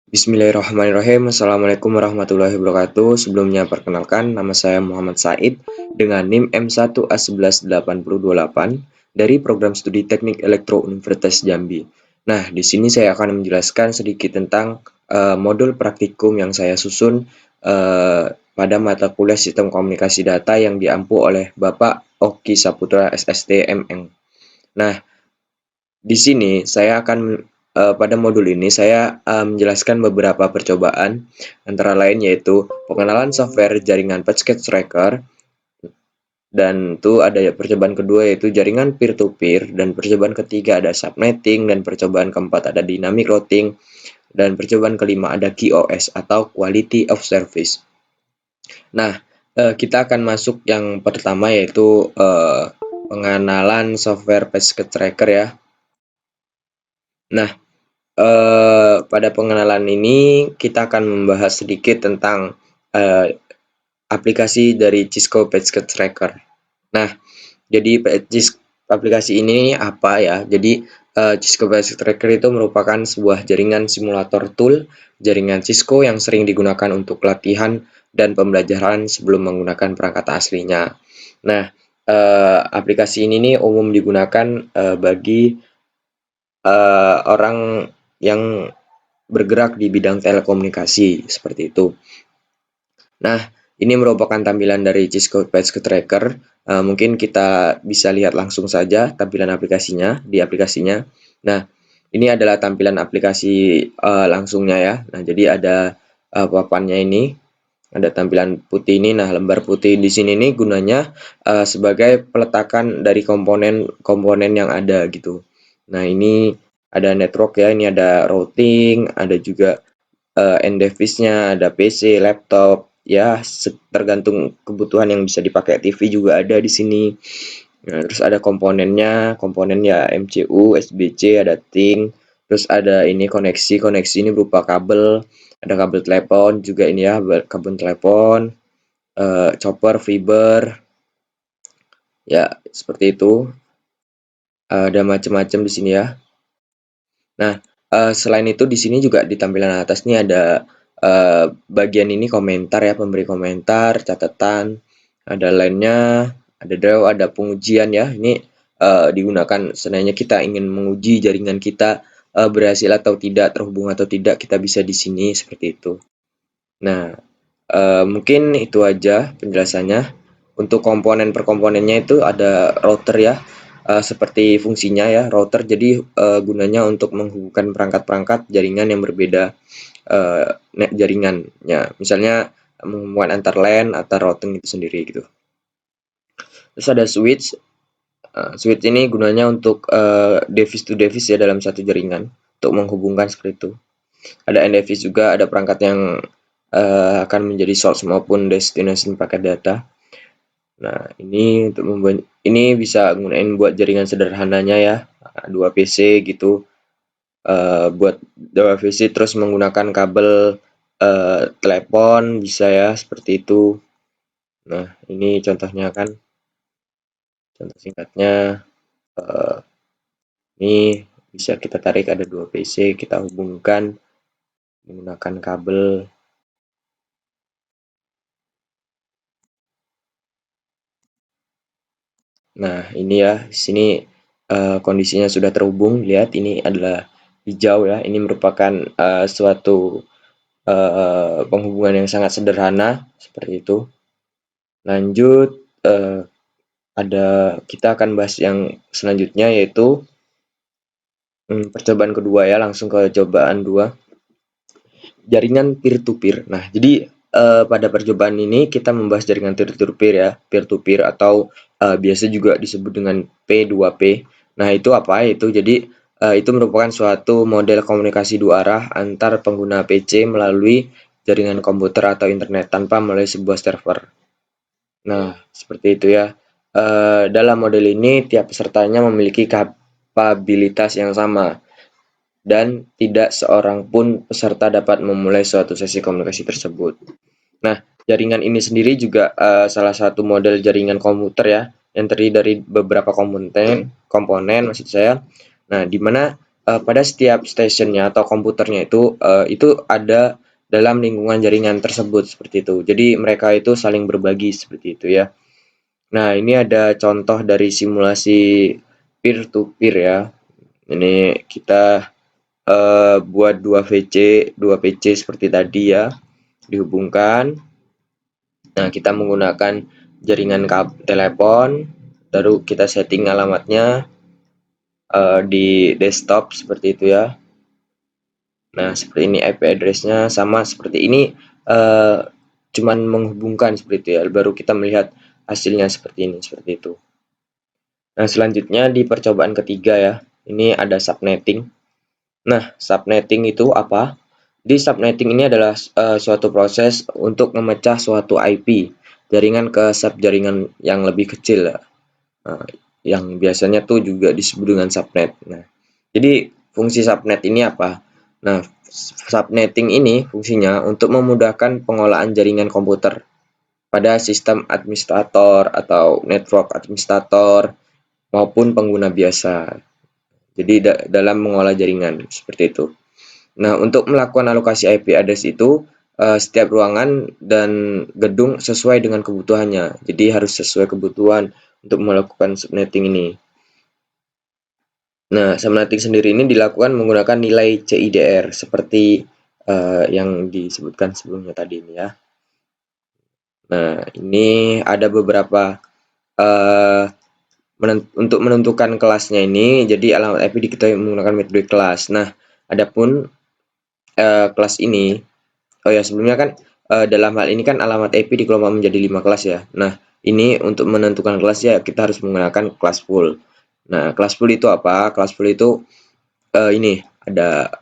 Bismillahirrahmanirrahim. Assalamualaikum warahmatullahi wabarakatuh. Sebelumnya perkenalkan, nama saya Muhammad Said dengan NIM M1A118028 dari Program Studi Teknik Elektro Universitas Jambi. Nah, di sini saya akan menjelaskan sedikit tentang modul praktikum yang saya susun pada mata kuliah Sistem Komunikasi Data yang diampu oleh Bapak Oki Saputra SST MM. Nah, di sini saya akan pada modul ini saya menjelaskan beberapa percobaan antara lain yaitu pengenalan software jaringan packet tracker, dan itu ada percobaan kedua yaitu jaringan peer to peer, dan percobaan ketiga ada subnetting, dan percobaan keempat ada dynamic routing, dan percobaan kelima ada QoS atau quality of service. Nah, kita akan masuk yang pertama yaitu pengenalan software packet tracker ya. Nah, pada pengenalan ini kita akan membahas sedikit tentang aplikasi dari Cisco Packet Tracker. Nah, jadi aplikasi ini apa ya? Jadi Cisco Packet Tracker itu merupakan sebuah jaringan simulator tool jaringan Cisco yang sering digunakan untuk latihan dan pembelajaran sebelum menggunakan perangkat aslinya. Nah, aplikasi ini nih umum digunakan bagi orang yang bergerak di bidang telekomunikasi seperti itu. Nah, ini merupakan tampilan dari Cisco Packet Tracker. Mungkin kita bisa lihat langsung saja tampilan aplikasinya di aplikasinya. Nah, ini adalah tampilan aplikasi langsungnya ya. Nah, jadi ada papannya ini, ada tampilan putih ini. Nah, lembar putih di sini nih gunanya sebagai peletakan dari komponen-komponen yang ada gitu. Nah, ini ada network ya, ini ada routing, ada juga end device-nya, ada PC, laptop, ya tergantung kebutuhan yang bisa dipakai. TV juga ada di sini. Nah, terus ada komponennya, komponen ya MCU, SBC, ada TING, terus ada ini koneksi ini berupa kabel, ada kabel telepon juga ini ya, kabel telepon, chopper, fiber, ya seperti itu. Ada macam-macam di sini ya. Nah, selain itu di sini juga di tampilan atas nih ada bagian ini komentar ya, pemberi komentar, catatan, ada lainnya, ada draw, ada pengujian ya. Ini digunakan seandainya kita ingin menguji jaringan kita berhasil atau tidak, terhubung atau tidak, kita bisa di sini seperti itu. Nah, mungkin itu aja penjelasannya. Untuk komponen per komponennya itu ada router ya, seperti fungsinya ya, router jadi gunanya untuk menghubungkan perangkat-perangkat jaringan yang berbeda jaringannya. Misalnya menghubungkan antar LAN, antar routing itu sendiri gitu. Terus ada switch. Switch ini gunanya untuk device to device ya dalam satu jaringan untuk menghubungkan seperti itu. Ada end device juga, ada perangkat yang akan menjadi source maupun destination paket data. Nah, ini untuk membuat ini bisa gunain buat jaringan sederhananya ya, 2 PC gitu. Buat 2 PC terus menggunakan kabel telepon bisa ya seperti itu. Nah, ini contohnya kan. Contoh singkatnya ini bisa kita tarik, ada 2 PC, kita hubungkan menggunakan kabel. Nah, ini ya, di sini kondisinya sudah terhubung. Lihat ini adalah hijau ya. Ini merupakan suatu penghubungan yang sangat sederhana seperti itu. Lanjut, ada kita akan bahas yang selanjutnya yaitu percobaan kedua ya, langsung ke cobaan 2. Jaringan peer to peer. Nah, jadi pada percobaan ini kita membahas jaringan peer to peer ya, peer to peer atau biasa juga disebut dengan P2P. Nah, itu apa? Itu jadi itu merupakan suatu model komunikasi dua arah antar pengguna PC melalui jaringan komputer atau internet tanpa melalui sebuah server. Nah, seperti itu ya. Dalam model ini tiap pesertanya memiliki kapabilitas yang sama dan tidak seorang pun peserta dapat memulai suatu sesi komunikasi tersebut. Nah, jaringan ini sendiri juga salah satu model jaringan komputer ya, yang terdiri dari beberapa komponen maksud saya. Nah, di mana pada setiap stationnya atau komputernya itu ada dalam lingkungan jaringan tersebut seperti itu. Jadi mereka itu saling berbagi seperti itu ya. Nah, ini ada contoh dari simulasi peer to peer ya. Ini kita buat dua PC seperti tadi ya, dihubungkan. Nah, kita menggunakan jaringan telepon, lalu kita setting alamatnya di desktop seperti itu ya. Nah, seperti ini IP address-nya sama seperti ini, eh, cuman menghubungkan seperti itu ya. Baru kita melihat hasilnya seperti ini, seperti itu. Nah, selanjutnya di percobaan ketiga ya, ini ada subnetting. Nah, subnetting itu apa? Di subnetting ini adalah suatu proses untuk memecah suatu IP jaringan ke subjaringan yang lebih kecil, yang biasanya tuh juga disebut dengan subnet. Nah, jadi fungsi subnet ini apa? Nah, subnetting ini fungsinya untuk memudahkan pengolahan jaringan komputer pada sistem administrator atau network administrator maupun pengguna biasa. Jadi dalam mengolah jaringan seperti itu. Nah, untuk melakukan alokasi IP address itu setiap ruangan dan gedung sesuai dengan kebutuhannya. Jadi harus sesuai kebutuhan untuk melakukan subnetting ini. Nah, subnetting sendiri ini dilakukan menggunakan nilai CIDR seperti yang disebutkan sebelumnya tadi ini ya. Nah, ini ada beberapa uh, untuk menentukan kelasnya ini, jadi alamat IP diketahui menggunakan metode kelas. Nah, adapun kelas ini, oh ya sebelumnya kan dalam hal ini kan alamat IP dikelompok menjadi 5 kelas ya. Nah, ini untuk menentukan kelas ya kita harus menggunakan kelas full. Nah, kelas full itu apa? Kelas full itu ini ada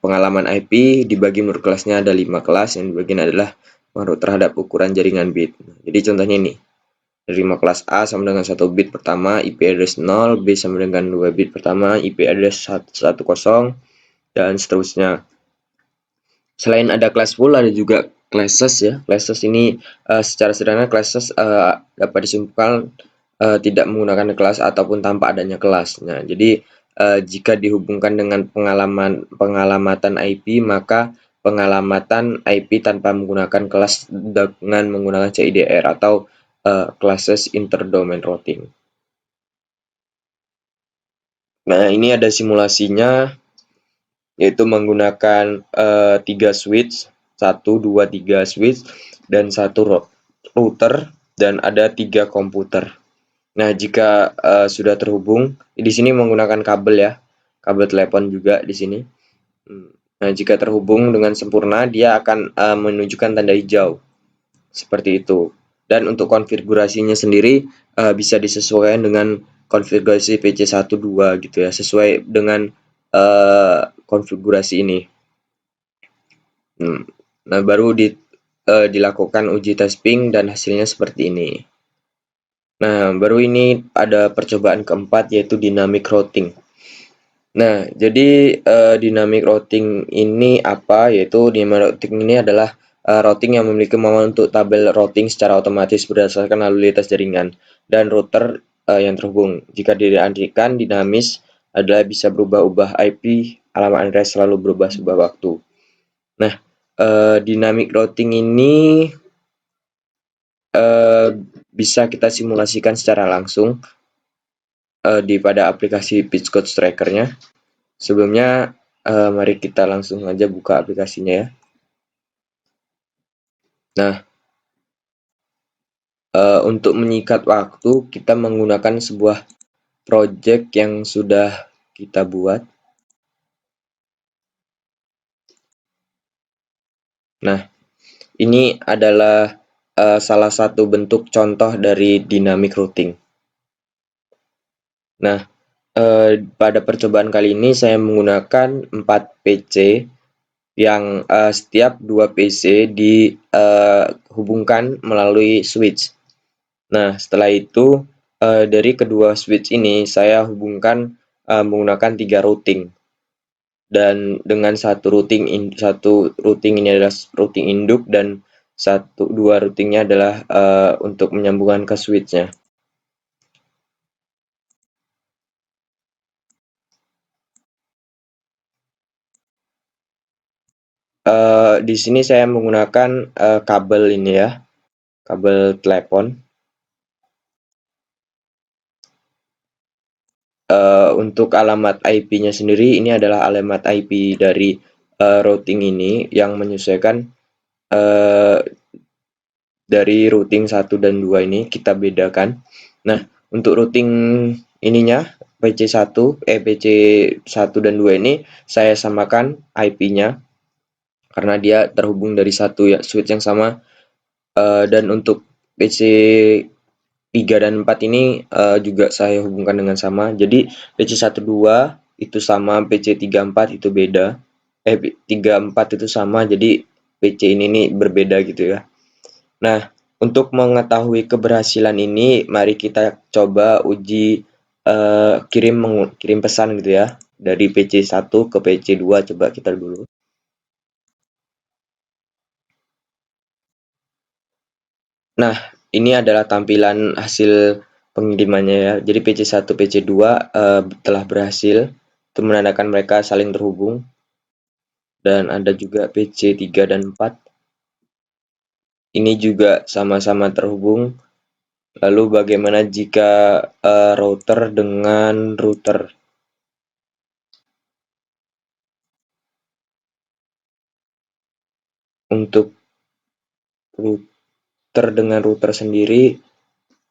pengalaman IP dibagi menurut kelasnya ada 5 kelas yang dibagian adalah menurut terhadap ukuran jaringan bit. Jadi contohnya ini. Dari 5 kelas A sama dengan 1 bit pertama, IP address 0, B sama dengan 2 bit pertama, IP address 110, dan seterusnya. Selain ada kelas full, ada juga classes ya. Classes ini secara sederhana classes dapat disimpulkan tidak menggunakan kelas ataupun tanpa adanya kelas. Nah, jadi jika dihubungkan dengan pengalamatan IP, maka pengalamatan IP tanpa menggunakan kelas dengan menggunakan CIDR atau classes interdomain routing. Nah, ini ada simulasinya yaitu menggunakan 3 switch, 1, 2, 3 switch dan 1 router dan ada 3 komputer. Nah, jika sudah terhubung, di sini menggunakan kabel ya, kabel telepon juga di sini. Nah, jika terhubung dengan sempurna, dia akan menunjukkan tanda hijau seperti itu. Dan untuk konfigurasinya sendiri bisa disesuaikan dengan konfigurasi PC12 gitu ya, sesuai dengan konfigurasi ini. Nah, baru dilakukan uji testing dan hasilnya seperti ini. Nah, baru ini ada percobaan keempat yaitu dynamic routing. Nah, jadi dynamic routing ini apa? Yaitu dynamic routing ini adalah routing yang memiliki kemampuan untuk tabel routing secara otomatis berdasarkan lalu lintas jaringan dan router yang terhubung. Jika diartikan dinamis adalah bisa berubah-ubah IP, alamat address selalu berubah sebuah waktu. Nah, dynamic routing ini bisa kita simulasikan secara langsung pada aplikasi pitch code tracker-nya. Sebelumnya, mari kita langsung aja buka aplikasinya ya. Nah, untuk menyikat waktu, kita menggunakan sebuah project yang sudah kita buat. Nah, ini adalah salah satu bentuk contoh dari dynamic routing. Nah, pada percobaan kali ini saya menggunakan 4 PC yang setiap 2 PC dihubungkan melalui switch. Nah, setelah itu dari kedua switch ini saya hubungkan menggunakan 3 routing. Dan dengan satu routing ini adalah routing induk dan dua routingnya adalah untuk menyambungkan ke switch-nya. Di sini saya menggunakan kabel ini ya, kabel telepon. Untuk alamat IP-nya sendiri ini adalah alamat IP dari routing ini yang menyesuaikan eh, dari routing 1 dan 2 ini kita bedakan. Nah, untuk routing ininya PC1 dan 2 ini saya samakan IP-nya karena dia terhubung dari satu ya switch yang sama. Dan untuk PC 3 dan 4 ini juga saya hubungkan dengan sama. Jadi PC 1 2 itu sama, PC 3 4 itu beda. 3 4 itu sama, jadi PC ini nih berbeda gitu ya. Nah, untuk mengetahui keberhasilan ini, mari kita coba uji kirim pesan gitu ya dari PC 1 ke PC 2. Coba kita dulu. Nah, ini adalah tampilan hasil pengirimannya ya. Jadi PC 1 PC 2 telah berhasil. Itu menandakan mereka saling terhubung. Dan ada juga PC 3 dan 4. Ini juga sama-sama terhubung. Lalu bagaimana jika router dengan router? Untuk router dengan router sendiri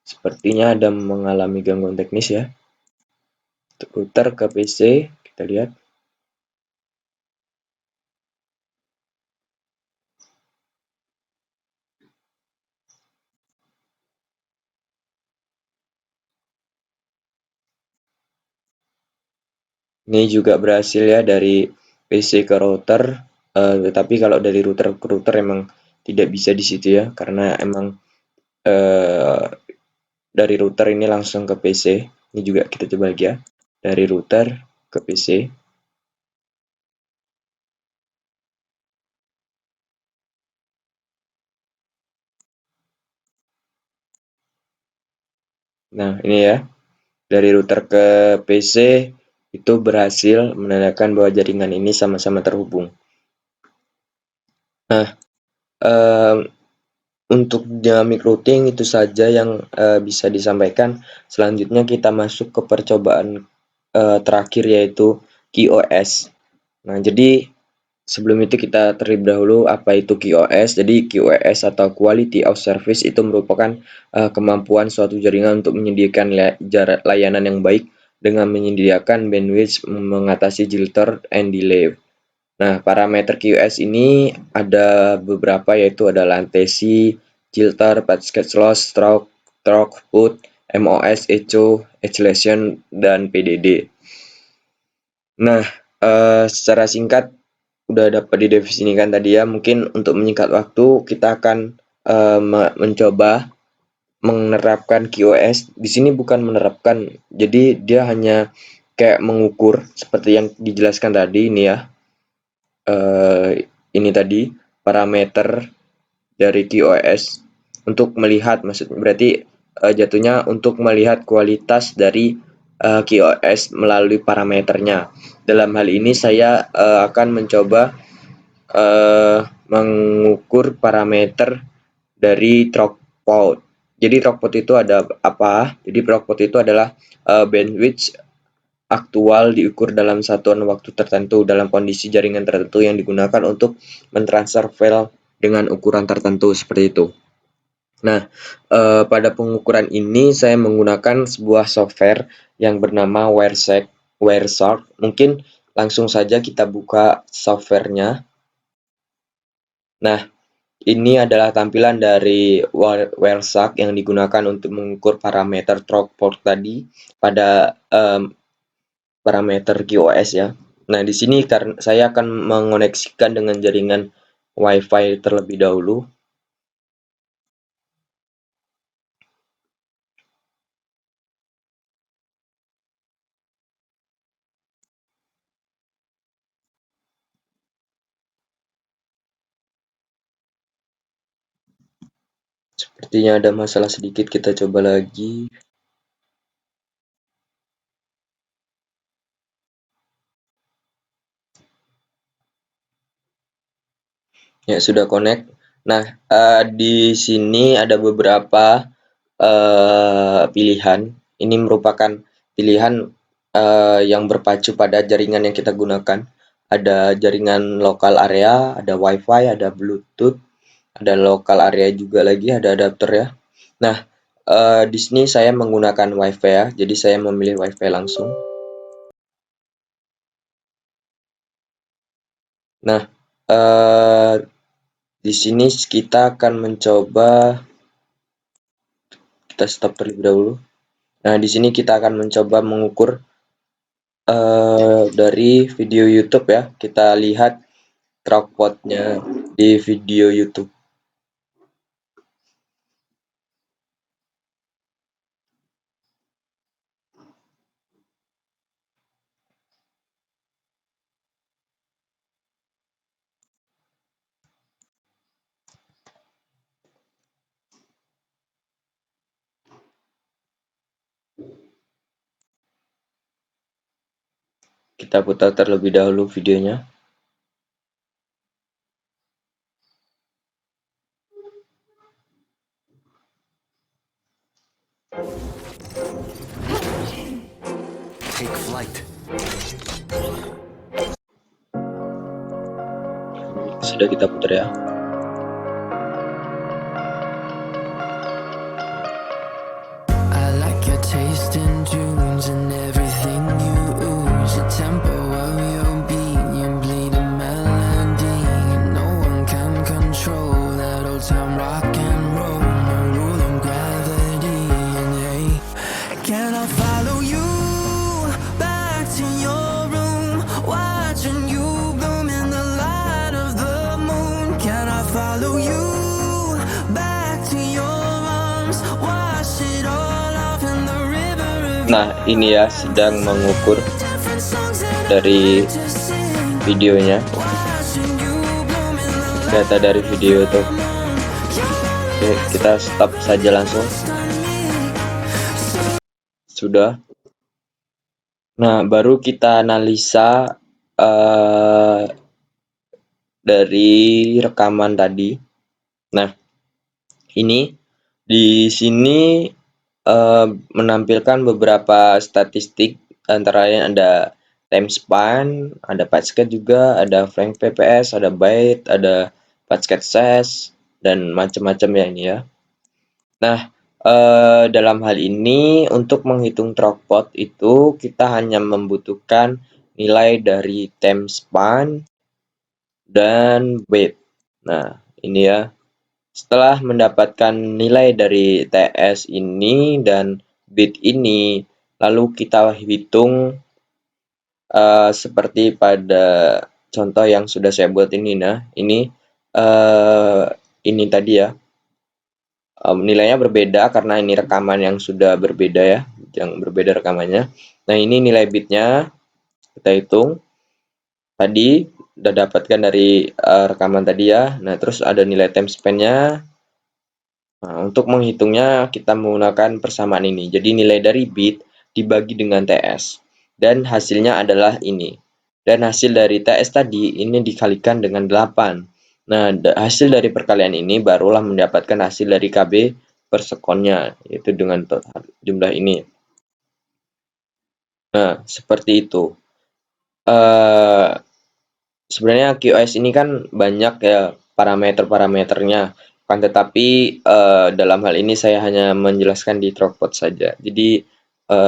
sepertinya ada mengalami gangguan teknis ya. Untuk router ke PC, kita lihat. Ini juga berhasil ya dari PC ke router, tetapi kalau dari router ke router emang tidak bisa di situ ya, karena emang eh, dari router ini langsung ke PC. Ini juga kita coba lagi ya, dari router ke PC. Nah, ini ya, dari router ke PC itu berhasil menandakan bahwa jaringan ini sama-sama terhubung. Nah, em, untuk dynamic routing itu saja yang bisa disampaikan. Selanjutnya kita masuk ke percobaan terakhir yaitu QoS. Nah, jadi sebelum itu kita terlebih dahulu apa itu QoS. Jadi QoS atau Quality of Service itu merupakan kemampuan suatu jaringan untuk menyediakan layanan yang baik dengan menyediakan bandwidth, mengatasi jitter and delay. Nah, parameter QoS ini ada beberapa yaitu ada latency, jitter, packet loss, throughput, MOS, echo, acceleration, dan PDD. Nah, secara singkat udah dapat didefinisikan tadi ya. Mungkin untuk menyingkat waktu kita akan mencoba menerapkan QoS. Di sini bukan menerapkan, jadi dia hanya kayak mengukur seperti yang dijelaskan tadi ini ya. Ini tadi parameter dari QoS untuk melihat, maksudnya berarti jatuhnya untuk melihat kualitas dari QoS melalui parameternya. Dalam hal ini saya akan mencoba mengukur parameter dari throughput. Jadi throughput itu ada apa? Jadi throughput itu adalah bandwidth aktual diukur dalam satuan waktu tertentu dalam kondisi jaringan tertentu yang digunakan untuk mentransfer file dengan ukuran tertentu seperti itu. Nah, pada pengukuran ini saya menggunakan sebuah software yang bernama Wireshark. Mungkin langsung saja kita buka softwarenya. Nah, ini adalah tampilan dari Wireshark yang digunakan untuk mengukur parameter throughput tadi pada parameter QoS ya. Nah, di sini karena saya akan mengoneksikan dengan jaringan WiFi terlebih dahulu. Sepertinya ada masalah sedikit, kita coba lagi. Ya, sudah connect. Nah, di sini ada beberapa pilihan. Ini merupakan pilihan yang berpacu pada jaringan yang kita gunakan. Ada jaringan lokal area, ada WiFi, ada Bluetooth, ada lokal area juga lagi, ada adapter ya. Nah, di sini saya menggunakan WiFi ya, jadi saya memilih WiFi langsung. Nah, di sini kita akan mencoba, kita stop terlebih dahulu. Nah, di sini kita akan mencoba mengukur dari video YouTube ya. Kita lihat tripodnya di video YouTube. Kita putar terlebih dahulu videonya. Take flight. Sudah kita putar ya. I like your taste in tunes and everything you ooze. The tempo of your beat, you bleed a melody. No one can control that old time rock and roll. No rule of gravity. And hey, can I follow you back to your room, watching you bloom in the light of the moon? Can I follow you back to your arms, wash it all off in the river of Nah, ini ya sedang mengukur dari videonya, data dari video itu. Oke, kita stop saja langsung. Sudah. Nah, baru kita analisa dari rekaman tadi. Nah, ini di sini menampilkan beberapa statistik, antara lain ada time span, ada packet juga, ada frame fps, ada byte, ada packet size, dan macam-macam ya ini ya. Nah, dalam hal ini untuk menghitung throughput itu kita hanya membutuhkan nilai dari time span dan byte. Nah, ini ya. Setelah mendapatkan nilai dari TS ini dan bit ini, lalu kita hitung seperti pada contoh yang sudah saya buat ini. Nah, ini tadi ya, nilainya berbeda karena ini rekaman yang sudah berbeda ya, yang berbeda rekamannya. Nah, ini nilai bitnya kita hitung tadi, udah dapatkan dari rekaman tadi ya. Nah, terus ada nilai time span-nya. Nah, untuk menghitungnya kita menggunakan persamaan ini. Jadi nilai dari bit dibagi dengan TS. Dan hasilnya adalah ini. Dan hasil dari TS tadi ini dikalikan dengan 8. Nah, hasil dari perkalian ini barulah mendapatkan hasil dari KB per sekonnya, yaitu dengan jumlah ini. Nah, seperti itu. Sebenarnya QoS ini kan banyak ya parameter-parameternya, kan, tetapi dalam hal ini saya hanya menjelaskan di throughput saja. Jadi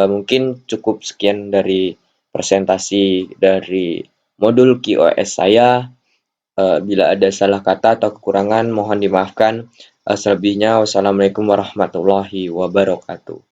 mungkin cukup sekian dari presentasi dari modul QoS saya. Bila ada salah kata atau kekurangan mohon dimaafkan. Selebihnya wassalamualaikum warahmatullahi wabarakatuh.